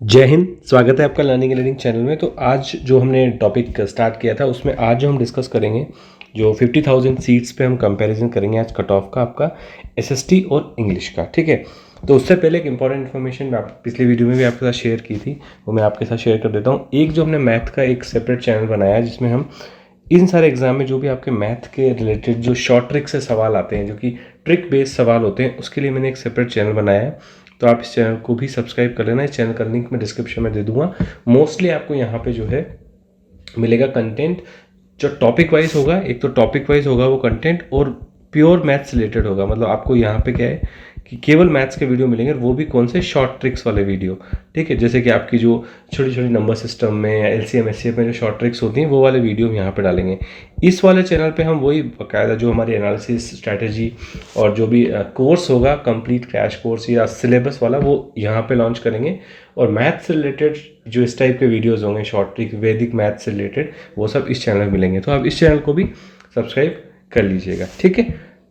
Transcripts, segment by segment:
जय हिंद। स्वागत है आपका लर्निंग एंड रीडिंग चैनल में। तो आज जो हमने टॉपिक स्टार्ट किया था उसमें आज जो हम डिस्कस करेंगे जो 50,000 सीट्स पे हम कंपैरिजन करेंगे आज कट ऑफ का आपका एसएसटी और इंग्लिश का। ठीक है, तो उससे पहले एक इंपॉर्टेंट इन्फॉर्मेशन मैं पिछली वीडियो में भी आपके साथ शेयर की थी, वो मैं आपके साथ शेयर कर देता हूँ। एक जो हमने मैथ का एक सेपरेट चैनल बनाया है जिसमें हम इन सारे एग्जाम में जो भी आपके मैथ के रिलेटेड जो शॉर्ट ट्रिक से सवाल आते हैं, जो कि ट्रिक बेस्ड सवाल होते हैं, उसके लिए मैंने एक सेपरेट चैनल बनाया है। तो आप इस चैनल को भी सब्सक्राइब कर लेना। इस चैनल का लिंक मैं डिस्क्रिप्शन में दे दूंगा। मोस्टली आपको यहाँ पे जो है मिलेगा कंटेंट जो टॉपिक वाइज होगा। एक तो टॉपिक वाइज होगा वो कंटेंट, और प्योर मैथ्स रिलेटेड होगा। मतलब आपको यहाँ पे क्या है कि केवल मैथ्स के वीडियो मिलेंगे, और वो भी कौन से शॉर्ट ट्रिक्स वाले वीडियो। ठीक है, जैसे कि आपकी जो छोटी छोटी नंबर सिस्टम में या एलसीएम एचसीएफ में जो शॉर्ट ट्रिक्स होती हैं वो वाले वीडियो हम यहाँ पे डालेंगे। इस वाले चैनल पे हम वही बाकायदा जो हमारी एनालिसिस स्ट्रैटेजी और जो भी कोर्स होगा कंप्लीट क्रैश कोर्स या सिलेबस वाला, वो यहाँ पे लॉन्च करेंगे। और मैथ्स से रिलेटेड जो इस टाइप के वीडियोज़ होंगे शॉर्ट ट्रिक वैदिक मैथ्स से रिलेटेड, वो सब इस चैनल में मिलेंगे। तो आप इस चैनल को भी सब्सक्राइब कर लीजिएगा। ठीक है,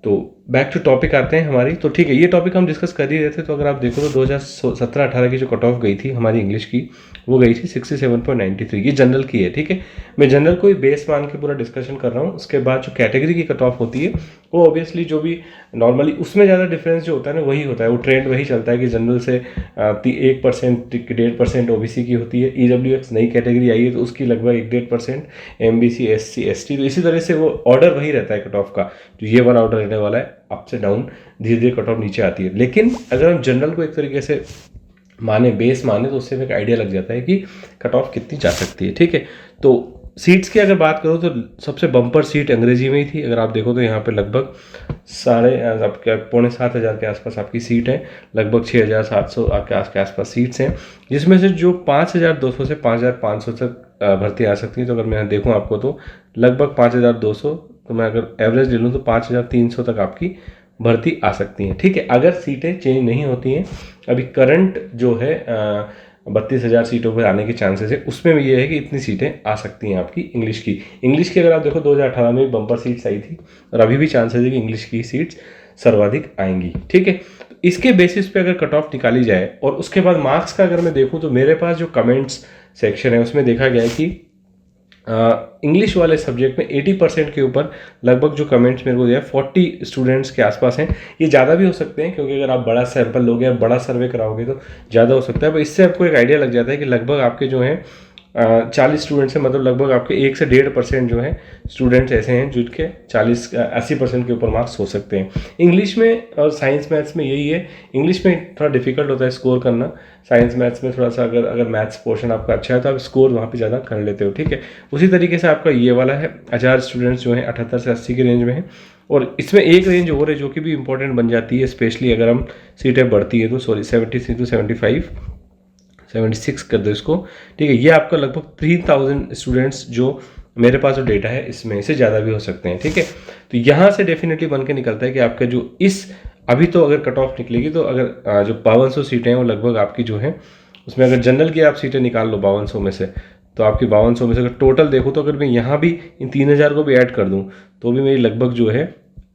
तो बैक टू टॉपिक आते हैं हमारी। तो ठीक है, ये टॉपिक हम डिस्कस कर ही रहे थे। तो अगर आप देखो तो 2017-18 की जो कट ऑफ गई थी हमारी इंग्लिश की, वो गई थी 67.93। ये जनरल की है। ठीक है, मैं जनरल को ही बेस मान के पूरा डिस्कशन कर रहा हूँ। उसके बाद जो कैटेगरी की कट ऑफ होती है वो ऑब्वियसली जो भी नॉर्मली उसमें ज़्यादा डिफरेंस जो होता है ना वही होता है। वो ट्रेंड वही चलता है कि जनरल से 1% 1.5% ओबीसी की होती है। ईडब्ल्यूएक्स नई कैटेगरी आई है तो उसकी लगभग 1.5%, एमबीसी एससी एसटी, तो इसी तरह से वो ऑर्डर वही रहता है कट ऑफ का। जो ये वाला ऑर्डर रहने वाला है, अप से डाउन धीरे धीरे कट ऑफ नीचे आती है। लेकिन अगर हम जनरल को एक तरीके से माने, बेस माने, तो उससे एक आइडिया लग जाता है कि कट ऑफ कितनी जा सकती है। ठीक है, तो सीट्स की अगर बात करो तो सबसे बम्पर सीट अंग्रेजी में ही थी। अगर आप देखो तो यहाँ पे लगभग आपके 6,500 के आसपास आपकी सीट है। लगभग 6,700 आपके आसपास सीट्स हैं, जिसमें से जो 5,200 से 5,500 तक भर्ती आ सकती है। तो अगर मैं देखूँ आपको तो लगभग 5,200, तो मैं अगर एवरेज ले लूँ तो 5,300 तक आपकी भर्ती आ सकती हैं। ठीक है, अगर सीटें चेंज नहीं होती हैं। अभी करंट जो है 32,000 सीटों पर आने के चांसेस है, उसमें भी ये है कि इतनी सीटें आ सकती हैं आपकी इंग्लिश की अगर आप देखो 2018 में भी बम्पर सीट्स आई थी, और अभी भी चांसेस है कि इंग्लिश की सीट्स सर्वाधिक आएंगी। ठीक है, तो इसके बेसिस पे अगर कट ऑफ निकाली जाए और उसके बाद मार्क्स का अगर मैं देखूँ तो मेरे पास जो कमेंट्स सेक्शन है उसमें देखा गया है कि इंग्लिश वाले सब्जेक्ट में 80% के ऊपर लगभग जो कमेंट्स मेरे को दिया 40 स्टूडेंट्स के आसपास हैं। ये ज़्यादा भी हो सकते हैं क्योंकि अगर आप बड़ा सैंपल लोगे या बड़ा सर्वे कराओगे तो ज़्यादा हो सकता है। पर इससे आपको एक आइडिया लग जाता है कि लगभग आपके जो हैं 40 स्टूडेंट्स हैं, मतलब लगभग आपके 1 से 1.5% जो है स्टूडेंट्स ऐसे हैं जिनके 80% के ऊपर मार्क्स हो सकते हैं। इंग्लिश में और साइंस मैथ्स में यही है। इंग्लिश में थोड़ा डिफिकल्ट होता है स्कोर करना, साइंस मैथ्स में थोड़ा सा अगर मैथ्स पोर्शन आपका अच्छा है तो आप स्कोर वहाँ पे ज़्यादा कर लेते हो। ठीक है, उसी तरीके से आपका ये वाला है 1,000 स्टूडेंट्स जो हैं 78 से 80 के रेंज में है। और इसमें एक रेंज और है जो कि भी इंपॉर्टेंट बन जाती है, स्पेशली अगर हम सीटें बढ़ती है तो 73 to 75, 76 कर दो इसको। ठीक है, ये आपका लगभग 3,000 स्टूडेंट्स जो मेरे पास जो डेटा है इसमें से ज़्यादा भी हो सकते हैं। ठीक है, तो यहाँ से डेफिनेटली बन के निकलता है कि आपका जो इस अभी तो अगर कट ऑफ निकलेगी तो अगर जो 5200 सीटें हैं वो लगभग आपकी जो है उसमें अगर जनरल की आप सीटें निकाल लो 5200 में से, तो आपकी 5200 में से अगर टोटल देखो तो अगर मैं यहाँ भी इन 3,000 को भी ऐड कर दूँ तो भी मेरी लगभग जो है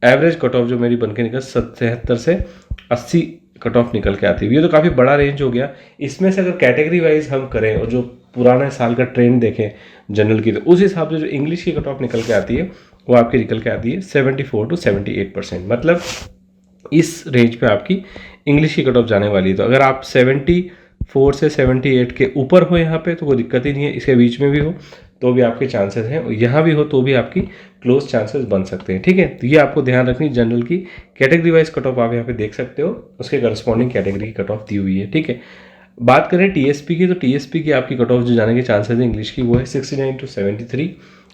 एवरेज कट ऑफ जो मेरी बन के निकल 77 से 80 कट ऑफ निकल के आती है। ये तो काफ़ी बड़ा रेंज हो गया। इसमें से अगर कैटेगरी वाइज हम करें और जो पुराने साल का ट्रेंड देखें जनरल की, तो उस हिसाब से जो इंग्लिश की कट ऑफ निकल के आती है वो आपकी निकल के आती है 74 to 78%। मतलब इस रेंज पे आपकी इंग्लिश की कट ऑफ जाने वाली है। तो अगर आप 74 से 78 के ऊपर हो यहाँ पे तो कोई दिक्कत ही नहीं है, इसके बीच में भी हो तो भी आपके चांसेस हैं, और यहाँ भी हो तो भी आपकी क्लोज चांसेस बन सकते हैं। ठीक है, तो ये आपको ध्यान रखनी। जनरल की कैटेगरी वाइज कट ऑफ आप यहाँ पे देख सकते हो, उसके करस्पॉन्डिंग कैटेगरी की कट ऑफ दी हुई है। ठीक है, बात करें टीएसपी की, तो टीएसपी की आपकी कट ऑफ जो जाने के चांसेस है इंग्लिश की वो है 69 to 73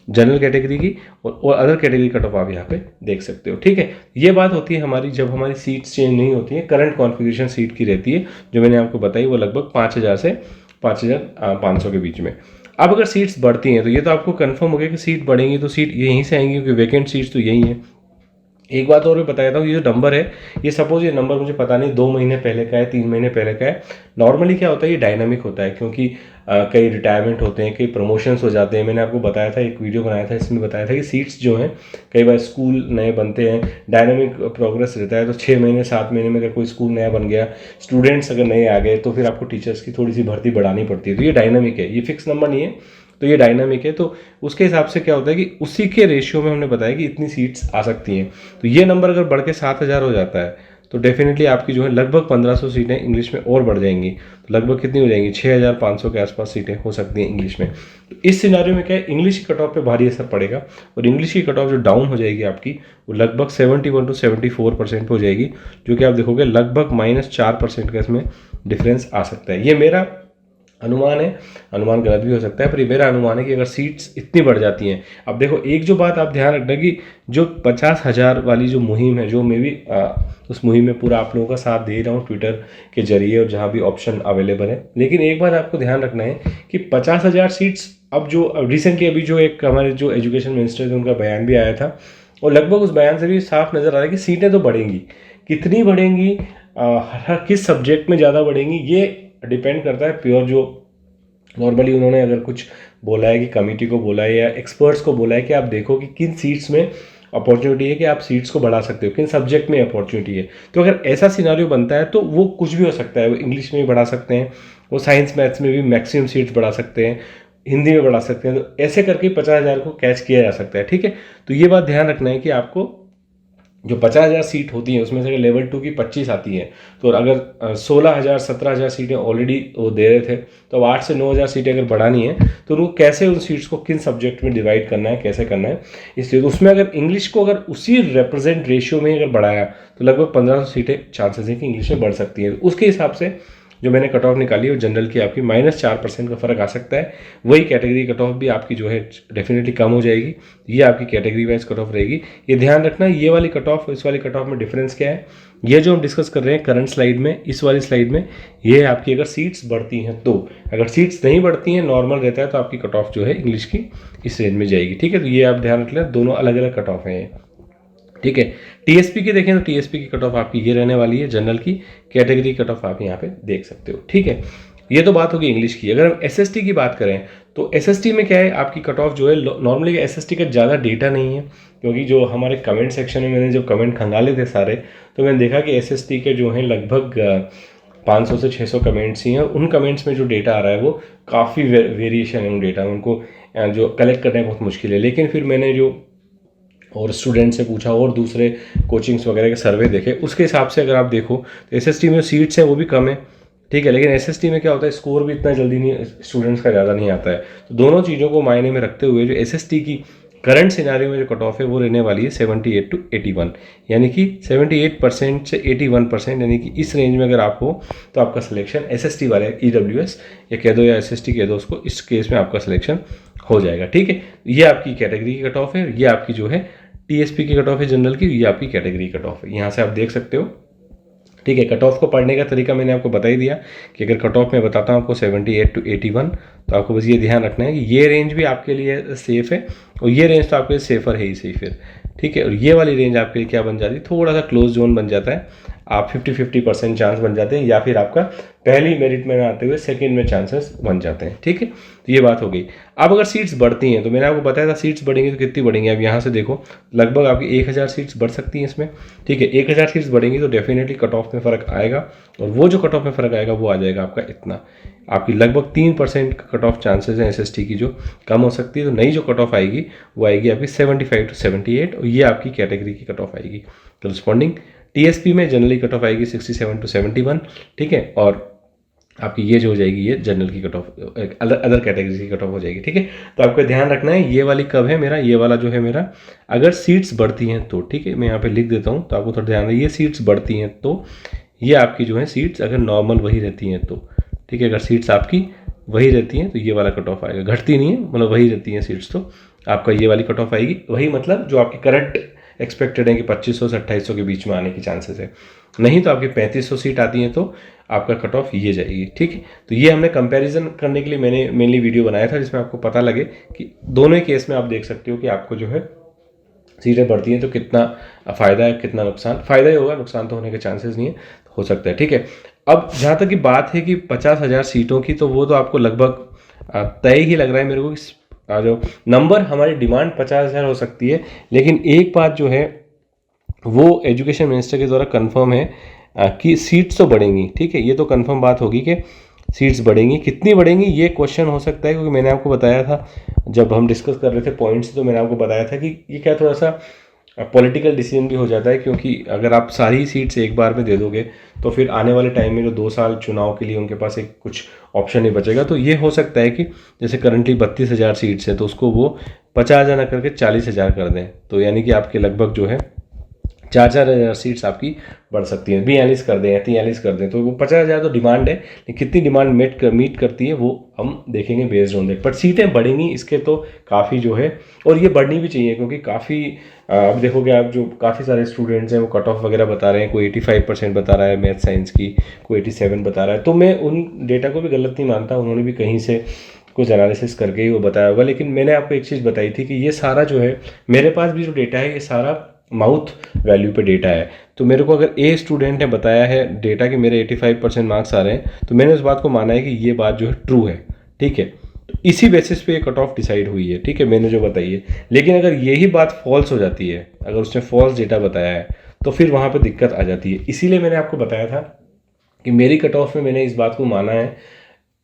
जनरल कैटेगरी की, और अदर कैटेगरी कट ऑफ आप यहाँ पे देख सकते हो। ठीक है, ये बात होती है हमारी जब हमारी सीट्स चेंज नहीं होती है। करंट कॉन्फ़िगरेशन सीट की रहती है जो मैंने आपको बताई, वो लगभग 5,000 से 5,500 के बीच में। अब अगर सीट्स बढ़ती हैं तो ये तो आपको कंफर्म हो गया कि सीट बढ़ेंगी तो सीट यहीं से आएंगी क्योंकि वैकेंट सीट्स तो यही हैं। एक बात और भी बता देता हूँ, ये जो नंबर है, ये सपोज ये नंबर मुझे पता नहीं 2 महीने पहले का है, 3 महीने पहले का है। नॉर्मली क्या होता है, ये डायनामिक होता है, क्योंकि कई रिटायरमेंट होते हैं, कई प्रमोशंस हो जाते हैं। मैंने आपको बताया था, एक वीडियो बनाया था, इसमें बताया था कि सीट्स जो हैं कई बार स्कूल नए बनते हैं, डायनामिक प्रोग्रेस रहता है। तो 6 महीने 7 महीने में अगर कोई स्कूल नया बन गया, स्टूडेंट्स अगर नए आ गए, तो फिर आपको टीचर्स की थोड़ी सी भर्ती बढ़ानी पड़ती है। तो ये डायनामिक है, ये फिक्स नंबर नहीं है, तो ये डायनामिक है। तो उसके हिसाब से क्या होता है कि उसी के रेशियो में हमने बताया कि इतनी सीट्स आ सकती हैं। तो ये नंबर अगर बढ़ के 7,000 हो जाता है, तो डेफिनेटली आपकी जो है लगभग 1500 सीटें इंग्लिश में और बढ़ जाएंगी। तो लगभग कितनी हो जाएंगी, 6500 के आसपास सीटें हो सकती हैं इंग्लिश में। तो इस सिनारियो में क्या है, इंग्लिश की कट ऑफ पे भारी असर पड़ेगा, और इंग्लिश की कट ऑफ जो डाउन हो जाएगी आपकी, वो लगभग 71 to 74% हो जाएगी, जो कि आप देखोगे लगभग -4% का इसमें डिफरेंस आ सकता है। ये मेरा अनुमान है, अनुमान गलत भी हो सकता है, पर ये मेरा अनुमान है कि अगर सीट्स इतनी बढ़ जाती हैं। अब देखो, एक जो बात आप ध्यान रखना कि जो 50,000 वाली जो मुहिम है, जो मैं भी उस मुहिम में पूरा आप लोगों का साथ दे रहा हूँ ट्विटर के जरिए और जहाँ भी ऑप्शन अवेलेबल है, लेकिन एक बात आपको ध्यान रखना है कि 50,000 सीट्स, अब जो रिसेंटली अभी जो एक हमारे जो एजुकेशन मिनिस्टर थे, उनका बयान भी आया था, और लगभग उस बयान से भी साफ नज़र आ रहा है कि सीटें तो बढ़ेंगी। कितनी बढ़ेंगी, हर किस सब्जेक्ट में ज़्यादा बढ़ेंगी, ये डिपेंड करता है प्योर जो नॉर्मली उन्होंने अगर कुछ बोला है कि कमेटी को बोला है या एक्सपर्ट्स को बोला है कि आप देखो कि किन सीट्स में अपॉर्चुनिटी है कि आप सीट्स को बढ़ा सकते हो, किन सब्जेक्ट में अपॉर्चुनिटी है। तो अगर ऐसा सिनारियो बनता है तो वो कुछ भी हो सकता है, वो इंग्लिश में भी बढ़ा सकते हैं, वो साइंस मैथ्स में भी मैक्सिमम सीट्स बढ़ा सकते हैं, हिंदी में बढ़ा सकते हैं। तो ऐसे करके 50,000 को कैच किया जा सकता है, ठीक है। तो ये बात ध्यान रखना है कि आपको जो 50,000 सीट होती हैं, उसमें से अगर लेवल 2 की 25 आती हैं, तो अगर 16,000 17,000 सीटें ऑलरेडी वो दे रहे थे, तो अब 8 से 9,000 सीटें अगर बढ़ानी है, तो उनको कैसे उन सीट्स को किन सब्जेक्ट में डिवाइड करना है, कैसे करना है। इसलिए तो उसमें अगर इंग्लिश को अगर उसी रिप्रेजेंट रेशियो में अगर बढ़ाया, तो लगभग 1500 सीटें चांसेस है कि इंग्लिश में बढ़ सकती हैं। उसके हिसाब से जो मैंने कट ऑफ निकाली है, वो जनरल की आपकी -4% का फ़र्क आ सकता है। वही कैटेगरी कट ऑफ भी आपकी जो है डेफिनेटली कम हो जाएगी। ये आपकी कैटेगरी वाइज कट ऑफ रहेगी। ये ध्यान रखना, ये वाली कट ऑफ इस वाली कट ऑफ में डिफरेंस क्या है, ये जो हम डिस्कस कर रहे हैं करंट स्लाइड में, इस वाली स्लाइड में, ये आपकी अगर सीट्स बढ़ती हैं तो। अगर सीट्स नहीं बढ़ती हैं, नॉर्मल रहता है, तो आपकी कट ऑफ जो है इंग्लिश की इस रेंज में जाएगी, ठीक है। तो ये आप ध्यान रख लें, दोनों अलग अलग कट ऑफ हैं, ठीक है। टीएसपी की देखें तो टीएसपी की कट ऑफ आपकी ये रहने वाली है, जनरल की कैटेगरी कट ऑफ आप यहाँ पे देख सकते हो, ठीक है। ये तो बात होगी इंग्लिश की। अगर हम एसएसटी की बात करें, तो एसएसटी में क्या है, आपकी कट ऑफ जो है नॉर्मली एसएसटी का ज़्यादा डेटा नहीं है, क्योंकि जो हमारे कमेंट सेक्शन में मैंने जब कमेंट खंगाले थे सारे, तो मैंने देखा कि एसएसटी के जो हैं लगभग 500 से 600 कमेंट्स ही हैं। उन कमेंट्स में जो डेटा आ रहा है वो काफ़ी वेरिएशन है उन डेटा में, उनको जो कलेक्ट करना बहुत मुश्किल है। लेकिन फिर मैंने जो और स्टूडेंट से पूछा और दूसरे कोचिंग्स वगैरह के सर्वे देखे, उसके हिसाब से अगर आप देखो तो एसएसटी में सीट्स हैं वो भी कम है, ठीक है। लेकिन एसएसटी में क्या होता है, स्कोर भी इतना जल्दी नहीं, स्टूडेंट्स का ज़्यादा नहीं आता है। तो दोनों चीज़ों को मायने में रखते हुए जो एसएसटी की करंट सिनारियो में जो कट ऑफ है वो रहने वाली है 78 to 81, यानी कि 78% से 81%, यानी कि इस रेंज में अगर आप हो तो आपका सिलेक्शन एसएसटी वाले ईडब्ल्यूएस या कह दो या एसएसटी कह दो उसको, इस केस में आपका सिलेक्शन हो जाएगा, ठीक है। ये आपकी कैटेगरी की कट ऑफ है, ये आपकी जो है टीएसपी की कट ऑफ है जनरल की, ये आपकी कैटेगरी कट ऑफ है, यहाँ से आप देख सकते हो, ठीक है। कट ऑफ को पढ़ने का तरीका मैंने आपको बता ही दिया कि अगर कट ऑफ में बताता हूँ आपको 78 to 81, तो आपको बस ये ध्यान रखना है कि ये रेंज भी आपके लिए सेफ है, और ये रेंज तो आपके लिए सेफर है ही सही फिर, ठीक है। और ये वाली रेंज आपके लिए क्या बन जाती है, थोड़ा सा क्लोज जोन बन जाता है, आप 50-50% चांस बन जाते हैं, या फिर आपका पहली मेरिट में आते हुए सेकंड में चांसेस बन जाते हैं, ठीक है। तो ये बात हो गई। अब अगर सीट्स बढ़ती हैं, तो मैंने आपको बताया था सीट्स बढ़ेंगी तो कितनी बढ़ेंगी, अब यहाँ से देखो लगभग आपकी 1000 सीट्स बढ़ सकती हैं इसमें, ठीक है। 1000 सीट्स बढ़ेंगी तो डेफिनेटली कट ऑफ में फ़र्क आएगा, और वो जो कट ऑफ में फ़र्क आएगा वो आ जाएगा आपका इतना, आपकी लगभग 3% कट ऑफ चांसेस हैं एसएसटी की जो कम हो सकती है। तो नई जो कट ऑफ आएगी वो आएगी आपकी 75 to 78, और ये आपकी कैटेगरी की कट ऑफ आएगी। करस्पॉन्डिंग टीएसपी में जनरली कट ऑफ आएगी 67 to 71, ठीक है। और आपकी ये जो हो जाएगी ये जनरल की कट ऑफ, अदर कैटेगरी की कट ऑफ हो जाएगी, ठीक है। तो आपको ध्यान रखना है ये वाली कब है मेरा, ये वाला जो है मेरा अगर सीट्स बढ़ती हैं तो, ठीक है। मैं यहाँ पे लिख देता हूँ तो आपको थोड़ा ध्यान है, ये सीट्स बढ़ती हैं तो ये आपकी जो है सीट्स अगर नॉर्मल वही रहती हैं तो, ठीक है। अगर सीट्स आपकी वही रहती हैं तो ये वाला कट ऑफ आएगा, घटती नहीं है, मतलब वही रहती हैं सीट्स, तो आपका ये वाली कट ऑफ आएगी। वही मतलब जो आपकी करंट एक्सपेक्टेड है कि 2500 से 2800 के बीच में आने की चांसेस है, नहीं तो आपकी 3500 सीट आती हैं तो आपका कट ऑफ ये जाएगी, ठीक है। तो ये हमने कंपैरिजन करने के लिए मैंने मेनली वीडियो बनाया था, जिसमें आपको पता लगे कि दोनों ही केस में आप देख सकते हो कि आपको जो है सीटें बढ़ती हैं तो कितना फ़ायदा है कितना नुकसान, फ़ायदा ही होगा, नुकसान तो होने के चांसेस नहीं है, हो सकता है। ठीक है, अब जहाँ तक की बात है कि 50,000 सीटों की, तो वो तो आपको लगभग तय ही लग रहा है मेरे को कि जो नंबर हमारी डिमांड 50,000 हो सकती है, लेकिन एक बात जो है वो एजुकेशन मिनिस्टर के द्वारा कंफर्म है कि सीट्स तो बढ़ेंगी। ठीक है, ये तो कंफर्म बात होगी कि सीट्स बढ़ेंगी। कितनी बढ़ेंगी ये क्वेश्चन हो सकता है, क्योंकि मैंने आपको बताया था जब हम डिस्कस कर रहे थे पॉइंट्स, तो मैंने आपको बताया था कि ये क्या थोड़ा सा पॉलिटिकल डिसीजन भी हो जाता है, क्योंकि अगर आप सारी सीट्स एक बार में दे दोगे तो फिर आने वाले टाइम में जो 2 साल चुनाव के लिए उनके पास एक कुछ ऑप्शन नहीं बचेगा। तो ये हो सकता है कि जैसे करंटली 32,000 सीट्स हैं तो उसको वो 50,000 ना करके 40,000 कर दें, तो यानी कि आपके लगभग जो है 4,000 सीट्स आपकी बढ़ सकती हैं। 42 कर दें या 43 कर दें, तो वो 50,000 तो डिमांड है, लेकिन कितनी डिमांड मीट करती है वो हम देखेंगे बेस्ड ऑन दैट। बट सीटें बढ़ेंगी इसके तो काफ़ी जो है, और ये बढ़नी भी चाहिए, क्योंकि काफ़ी अब देखोगे आप जो काफ़ी सारे स्टूडेंट्स हैं वो कट ऑफ वगैरह बता रहे हैं, कोई 85% बता रहा है मैथ साइंस की, कोई 87 बता रहा है। तो मैं उन डेटा को भी गलत नहीं मानता, उन्होंने भी कहीं से कुछ एनालिसिस करके ही वो बताया होगा। लेकिन मैंने आपको एक चीज़ बताई थी कि ये सारा जो है मेरे पास भी जो डेटा है ये सारा माउथ वैल्यू पे डेटा है। तो मेरे को अगर ए स्टूडेंट ने बताया है डेटा कि मेरे 85% मार्क्स आ रहे हैं, तो मैंने उस बात को माना है कि ये बात जो है ट्रू है। ठीक है, तो इसी बेसिस पे ये कट ऑफ डिसाइड हुई है। ठीक है, मैंने जो बताई है। लेकिन अगर यही बात फॉल्स हो जाती है, अगर उसने फॉल्स डेटा बताया है, तो फिर वहाँ पे दिक्कत आ जाती है। इसीलिए मैंने आपको बताया था कि मेरी कट ऑफ में मैंने इस बात को माना है,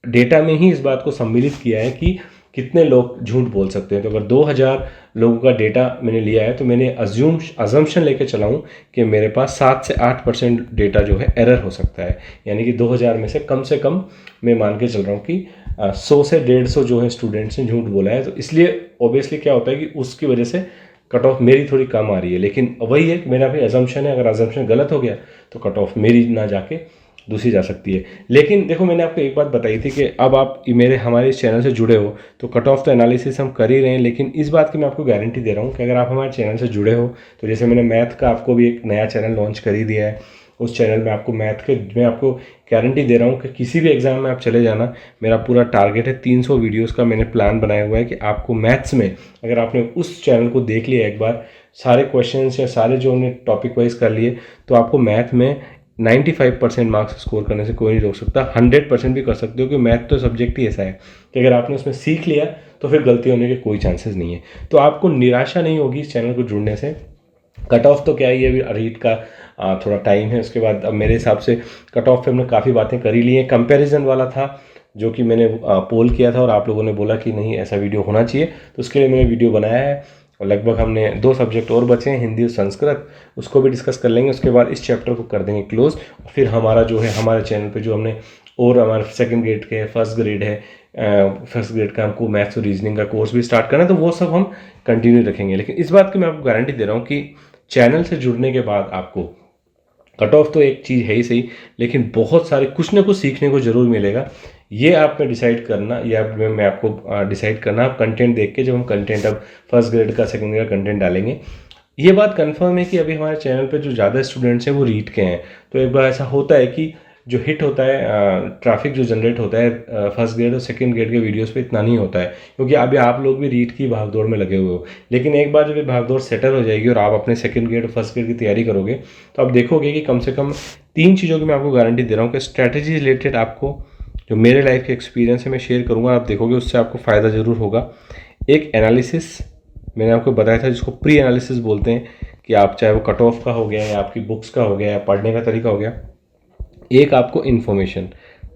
डेटा में ही इस बात को सम्मिलित किया है कि कितने लोग झूठ बोल सकते हैं। तो अगर 2,000 लोगों का डेटा मैंने लिया है, तो मैंने अजम्पशन लेके चला हूँ कि मेरे पास 7 से 8% डेटा जो है एरर हो सकता है। यानी कि 2,000 में से कम मैं मान के चल रहा हूँ कि 100 से 150 जो है स्टूडेंट्स ने झूठ बोला है। तो इसलिए ऑब्वियसली क्या होता है कि उसकी वजह से कट ऑफ मेरी थोड़ी कम आ रही है। लेकिन वही है कि मेरा भी अजम्पशन है, अगर अजम्पशन गलत हो गया तो कट ऑफ मेरी ना जाके दूसरी जा सकती है। लेकिन देखो, मैंने आपको एक बात बताई थी कि अब आप हमारे इस चैनल से जुड़े हो तो कट ऑफ तो एनालिसिस हम कर ही रहे हैं, लेकिन इस बात की मैं आपको गारंटी दे रहा हूँ कि अगर आप हमारे चैनल से जुड़े हो, तो जैसे मैंने मैथ का आपको भी एक नया चैनल लॉन्च कर ही दिया है, उस चैनल में आपको मैथ के मैं आपको गारंटी दे रहा हूँ कि किसी भी एग्जाम में आप चले जाना, मेरा पूरा टारगेट है 300 वीडियोस का मैंने प्लान बनाया हुआ है कि आपको मैथ्स में, अगर आपने उस चैनल को देख लिया एक बार, सारे क्वेश्चंस या सारे जो हमने टॉपिक वाइज कर लिए, तो आपको मैथ में 95% मार्क्स स्कोर करने से कोई नहीं रोक सकता। 100% भी कर सकते हो, क्योंकि मैथ तो सब्जेक्ट ही ऐसा है कि अगर आपने उसमें सीख लिया तो फिर गलती होने के कोई चांसेस नहीं है। तो आपको निराशा नहीं होगी इस चैनल को जुड़ने से। कट ऑफ तो क्या ही है, अभी रीट का थोड़ा टाइम है, उसके बाद अब मेरे हिसाब से कट ऑफ पे हमने काफ़ी बातें करी ली हैं। कंपैरिजन वाला था जो कि मैंने पोल किया था और आप लोगों ने बोला कि नहीं ऐसा वीडियो होना चाहिए, तो उसके लिए मैंने वीडियो बनाया है। और लगभग हमने 2 सब्जेक्ट और बचे हैं, हिंदी और संस्कृत, उसको भी डिस्कस कर लेंगे। उसके बाद इस चैप्टर को कर देंगे क्लोज। फिर हमारा जो है हमारे चैनल पे जो हमने और हमारे सेकंड ग्रेड के फर्स्ट ग्रेड है, फर्स्ट ग्रेड का हमको मैथ्स और रीजनिंग का कोर्स भी स्टार्ट करना है, तो वो सब हम कंटिन्यू रखेंगे। लेकिन इस बात की मैं आपको गारंटी दे रहा हूँ कि चैनल से जुड़ने के बाद आपको कट ऑफ तो एक चीज़ है ही सही, लेकिन बहुत सारे कुछ ना कुछ सीखने को ज़रूर मिलेगा। ये आप में डिसाइड करना, या मैं आपको डिसाइड करना, आप कंटेंट देख के, जब हम कंटेंट अब फर्स्ट ग्रेड का सेकंड ग्रेड का कंटेंट डालेंगे, ये बात कंफर्म है कि अभी हमारे चैनल पे जो ज़्यादा स्टूडेंट्स हैं वो रीट के हैं। तो एक बार ऐसा होता है कि जो हिट होता है, ट्रैफिक जो जनरेट होता है फर्स्ट ग्रेड और सेकंड ग्रेड के वीडियोस पे इतना नहीं होता है, क्योंकि अभी आप लोग भी रीट की भागदौड़ में लगे हुए हो। लेकिन एक बार जब ये भागदौड़ सेटल हो जाएगी और आप अपने सेकंड ग्रेड और फर्स्ट ग्रेड की तैयारी करोगे, तो आप देखोगे कि कम से कम 3 चीज़ों की मैं आपको गारंटी दे रहा हूँ कि स्ट्रैटेजी रिलेटेड आपको जो मेरे लाइफ के एक्सपीरियंस है मैं शेयर करूँगा, आप देखोगे उससे आपको फ़ायदा ज़रूर होगा। एक एनालिसिस मैंने आपको बताया था जिसको प्री एनालिसिस बोलते हैं, कि आप चाहे वो कट ऑफ का हो गया या आपकी बुक्स का हो गया या पढ़ने का तरीका हो गया। एक आपको इन्फॉर्मेशन,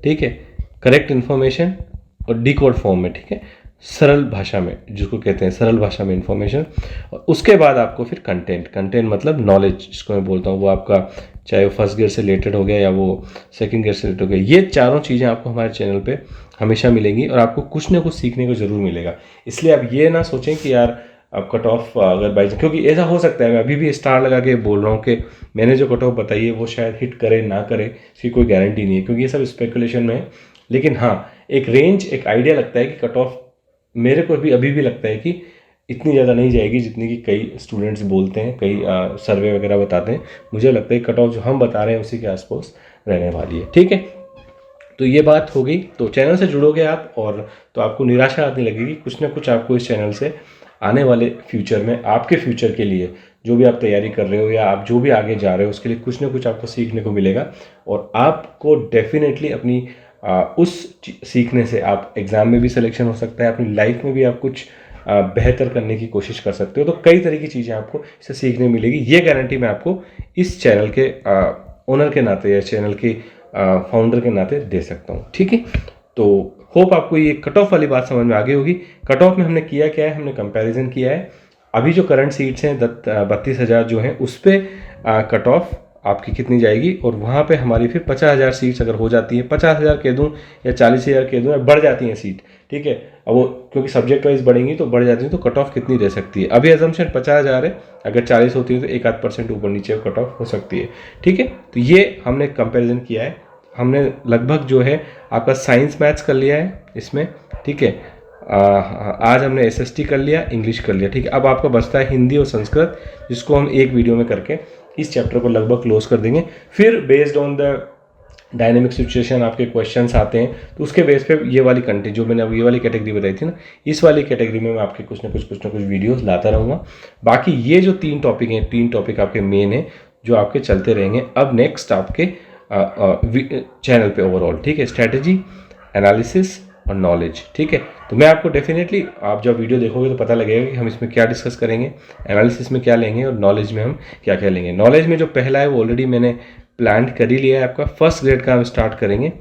ठीक है, करेक्ट इन्फॉर्मेशन और डिकोड फॉर्म में, ठीक है, सरल भाषा में, जिसको कहते हैं सरल भाषा में इन्फॉर्मेशन। और उसके बाद आपको फिर कंटेंट मतलब नॉलेज जिसको मैं बोलता हूँ, वो आपका चाहे वो फर्स्ट गियर से रिलेटेड हो गया या वो सेकंड गियर से रिलेटेड हो गया। ये चारों चीज़ें आपको हमारे चैनल पे हमेशा मिलेंगी और आपको कुछ ना कुछ सीखने को ज़रूर मिलेगा। इसलिए आप ये ना सोचें कि यार अब कट ऑफ अगर बाई, क्योंकि ऐसा हो सकता है, मैं अभी भी स्टार लगा के बोल रहा हूँ कि मैंने जो कट ऑफ बताई है वो शायद हिट करे ना करे, इसकी कोई गारंटी नहीं है, क्योंकि ये सब स्पेकुलेशन में है। लेकिन हाँ, एक रेंज, एक आइडिया लगता है कि कट ऑफ मेरे को भी अभी भी लगता है कि इतनी ज़्यादा नहीं जाएगी जितनी कि कई स्टूडेंट्स बोलते हैं, कई सर्वे वगैरह बताते हैं। मुझे लगता है कट ऑफ जो हम बता रहे हैं उसी के आसपास रहने वाली है। ठीक है, तो ये बात हो गई। तो चैनल से जुड़ोगे आप और तो आपको निराशा आने लगेगी, कुछ ना कुछ आपको इस चैनल से आने वाले फ्यूचर में आपके फ्यूचर के लिए जो भी आप तैयारी कर रहे हो या आप जो भी आगे जा रहे हो उसके लिए कुछ ना कुछ आपको सीखने को मिलेगा। और आपको डेफिनेटली अपनी सीखने से आप एग्ज़ाम में भी सिलेक्शन हो सकता है, अपनी लाइफ में भी आप कुछ बेहतर करने की कोशिश कर सकते हो। तो कई तरह की चीज़ें आपको इससे सीखने मिलेगी, ये गारंटी मैं आपको इस चैनल के ओनर के नाते या चैनल के फाउंडर के नाते दे सकता हूँ। ठीक है, तो होप आपको ये कट ऑफ वाली बात समझ में आ गई होगी। कट ऑफ में हमने किया क्या है, हमने कंपैरिजन किया है अभी जो करंट सीट्स हैं 32,000 जो हैं उस पर कट ऑफ आपकी कितनी जाएगी, और वहाँ पे हमारी फिर 50,000 सीट्स अगर हो जाती है, 50,000 कह दूँ या 40,000 कह दूँ, या बढ़ जाती हैं सीट, ठीक है, अब वो क्योंकि सब्जेक्ट वाइज बढ़ेंगी तो बढ़ जाती है, तो कट ऑफ कितनी रह सकती है। अभी एजम्पशन 50,000 है, अगर 40 होती है तो 1-8% ऊपर नीचे कट ऑफ हो सकती है। ठीक है, तो ये हमने कंपेरिजन किया है। हमने लगभग जो है आपका साइंस मैथ्स कर लिया है इसमें, ठीक है, आज हमने एसएसटी कर लिया, इंग्लिश कर लिया, ठीक है। अब आपका बचता है हिंदी और संस्कृत, जिसको हम एक वीडियो में करके इस चैप्टर को लगभग क्लोज कर देंगे। फिर based on the dynamic situation आपके क्वेश्चंस आते हैं, तो उसके बेस पे ये वाली कंटेंट जो मैंने अब ये वाली कैटेगरी बताई थी ना, इस वाली कैटेगरी में मैं आपके कुछ ना कुछ वीडियोस लाता रहूँगा। बाकी ये जो 3 टॉपिक हैं, 3 टॉपिक आपके मेन हैं जो आपके चलते रहेंगे अब नेक्स्ट आपके चैनल पे ओवरऑल, ठीक है, स्ट्रैटेजी, एनालिसिस और नॉलेज। ठीक है, तो मैं आपको डेफिनेटली आप जब वीडियो देखोगे तो पता लगेगा कि हम इसमें क्या डिस्कस करेंगे, एनालिसिस में क्या लेंगे और नॉलेज में हम क्या क्या लेंगे। नॉलेज में जो पहला है वो ऑलरेडी मैंने प्लान कर ही लिया है, आपका फर्स्ट ग्रेड का हम स्टार्ट करेंगे,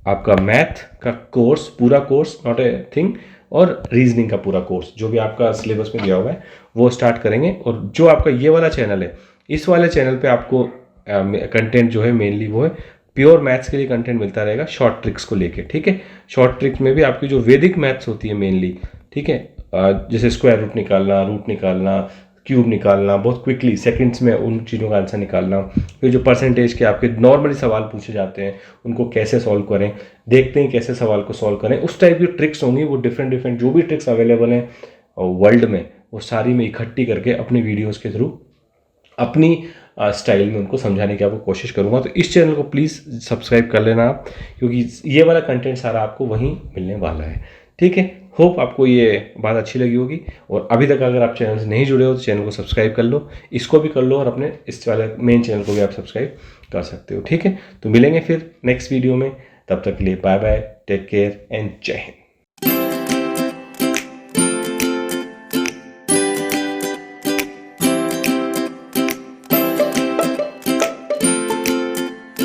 आपका मैथ का कोर्स, पूरा कोर्स, नॉट ए थिंग, और रीजनिंग का पूरा कोर्स जो भी आपका सिलेबस में दिया हुआ है वो स्टार्ट करेंगे। और जो आपका ये वाला चैनल है, इस वाले चैनल पे आपको कंटेंट जो है मेनली वो है प्योर मैथ्स के लिए कंटेंट मिलता रहेगा, शॉर्ट ट्रिक्स को लेके। ठीक है, शॉर्ट ट्रिक्स में भी आपकी जो वैदिक मैथ्स होती है मेनली, ठीक है, जैसे स्क्वायर रूट निकालना, रूट निकालना, क्यूब निकालना, बहुत क्विकली सेकंड्स में उन चीज़ों का आंसर निकालना, फिर जो परसेंटेज के आपके नॉर्मली सवाल पूछे जाते हैं उनको कैसे सॉल्व करें, देखते हैं कैसे सवाल को सॉल्व करें, उस टाइप की ट्रिक्स होंगी। वो डिफरेंट जो भी ट्रिक्स अवेलेबल हैं वर्ल्ड में, वो सारी मैं इकट्ठी करके अपने वीडियोज़ के थ्रू अपनी स्टाइल में उनको समझाने की आपको कोशिश करूंगा। तो इस चैनल को प्लीज़ सब्सक्राइब कर लेना आप, क्योंकि ये वाला कंटेंट सारा आपको वहीं मिलने वाला है। ठीक है, होप आपको ये बात अच्छी लगी होगी। और अभी तक अगर आप चैनल से नहीं जुड़े हो तो चैनल को सब्सक्राइब कर लो, इसको भी कर लो, और अपने इस वाले मेन चैनल को भी आप सब्सक्राइब कर सकते हो। ठीक है, तो मिलेंगे फिर नेक्स्ट वीडियो में, तब तक के लिए bye bye, take care and जय हिंद।